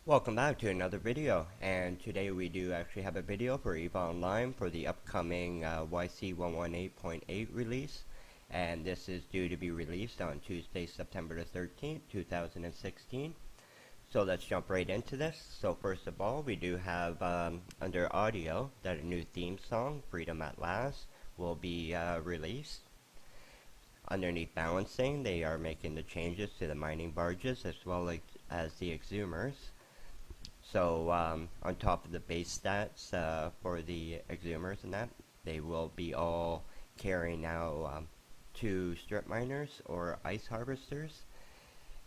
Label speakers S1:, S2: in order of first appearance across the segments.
S1: Welcome back to another video, and today we do actually have a video for EVA Online for the upcoming YC118.8 release, and this is due to be released on Tuesday, September the 13th, 2016. So let's jump right into this. So first of all, we do have under audio that a new theme song, Freedom at Last, will be released. Underneath balancing, they are making the changes to the mining barges as well as the exhumers. So on top of the base stats for the exhumers and that, they will be all carrying now 2 strip miners or ice harvesters,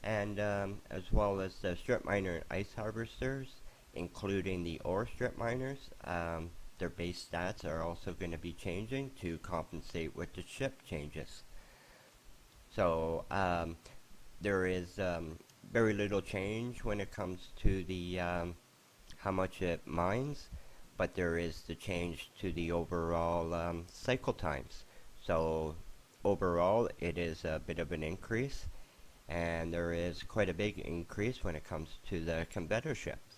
S1: and as well as the strip miner and ice harvesters, including the ore strip miners, their base stats are also going to be changing to compensate with the ship changes. So there is very little change when it comes to the how much it mines, but there is the change to the overall cycle times. So overall it is a bit of an increase, and there is quite a big increase when it comes to the competitor ships.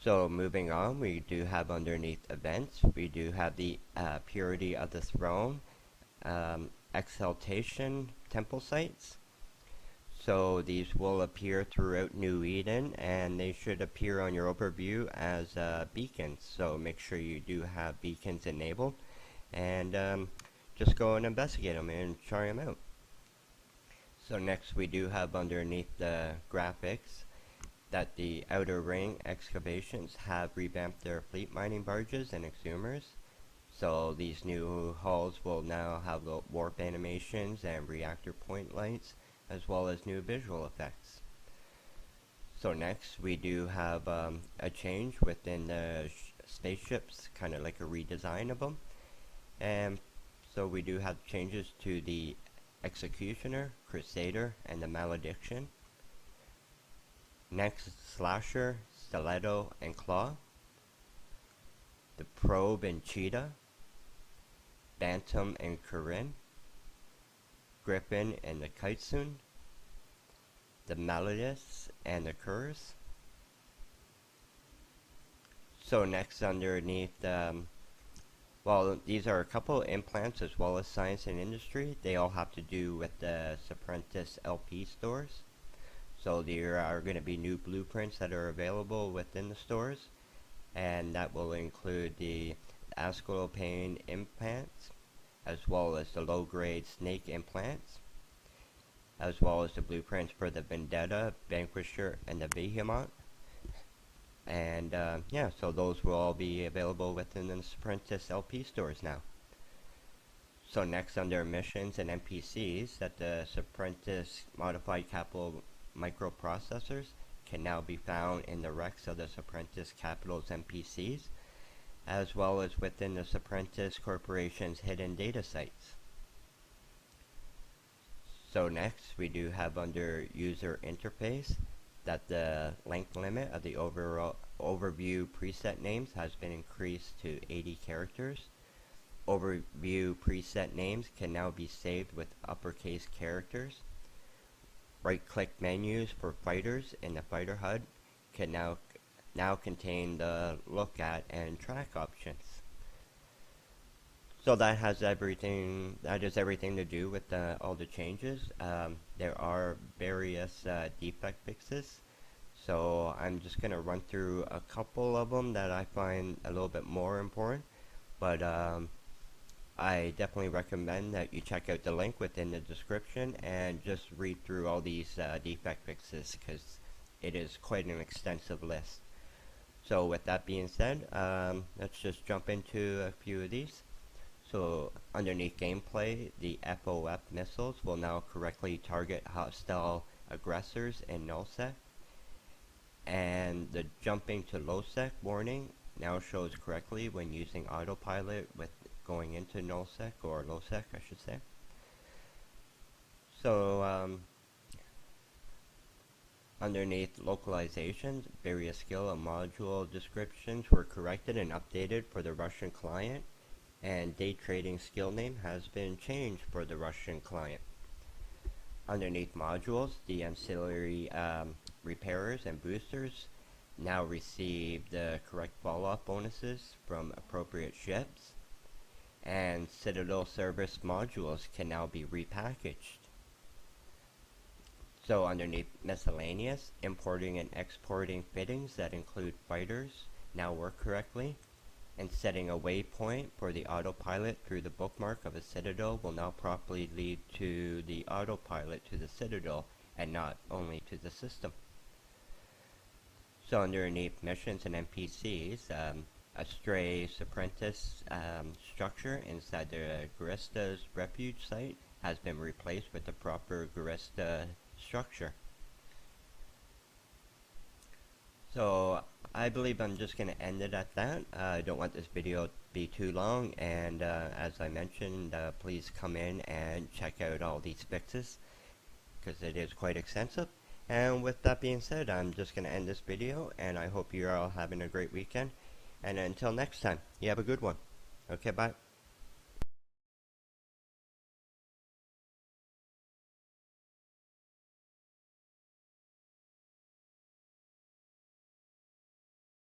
S1: So moving on, we do have underneath events, we do have the Purity of the Throne Exaltation temple sites. So these will appear throughout New Eden, and they should appear on your overview as beacons. So make sure you do have beacons enabled, and just go and investigate them and try them out. So next we do have underneath the graphics that the Outer Ring excavations have revamped their fleet mining barges and exhumers. So these new hulls will now have the warp animations and reactor point lights, as well as new visual effects. So next we do have a change within the spaceships, kind of like a redesign of them. And so we do have changes to the Executioner, Crusader, and the Malediction. Next, Slasher, Stiletto, and Claw. The Probe and Cheetah. Bantam and Corinne. Griffin and the Kitesun, the Malleus and the Curse. So next underneath, well, these are a couple implants as well as science and industry. They all have to do with the Apprentice LP stores. So there are going to be new blueprints that are available within the stores, and that will include the Ascolepane implants, as well as the low-grade snake implants, as well as the blueprints for the Vendetta, Vanquisher, and the Behemoth. And yeah, so those will all be available within the Apprentice LP stores now. So next under missions and NPCs, that the Apprentice modified capital microprocessors can now be found in the wrecks of the Apprentice Capital's NPCs, as well as within the Apprentice Corporation's hidden data sites. So next we do have under user interface that the length limit of the overall overview preset names has been increased to 80 characters. Overview preset names can now be saved with uppercase characters. Right click menus for fighters in the fighter HUD can now contain the look at and track options. So that has everything. That is everything to do with all the changes. There are various defect fixes, so I'm just going to run through a couple of them that I find a little bit more important. But I definitely recommend that you check out the link within the description and just read through all these defect fixes, because it is quite an extensive list. So with that being said, let's just jump into a few of these. So underneath gameplay, the FOF missiles will now correctly target hostile aggressors in nullsec, and the jumping to lowsec warning now shows correctly when using autopilot with going into nullsec, or lowsec I should say. So underneath localizations, various skill and module descriptions were corrected and updated for the Russian client, and day trading skill name has been changed for the Russian client. Underneath modules, the ancillary repairers and boosters now receive the correct fall-off bonuses from appropriate ships, and Citadel service modules can now be repackaged. So underneath miscellaneous, importing and exporting fittings that include fighters now work correctly, and setting a waypoint for the autopilot through the bookmark of a Citadel will now properly lead to the autopilot to the Citadel and not only to the system. So underneath missions and NPCs, a stray apprentice structure inside the Garista's refuge site has been replaced with the proper Garista structure. So I believe I'm just going to end it at that. I don't want this video to be too long, and as I mentioned, please come in and check out all these fixes because it is quite extensive. And with that being said, I'm just going to end this video, and I hope you're all having a great weekend. And until next time, you have a good one. Okay, bye.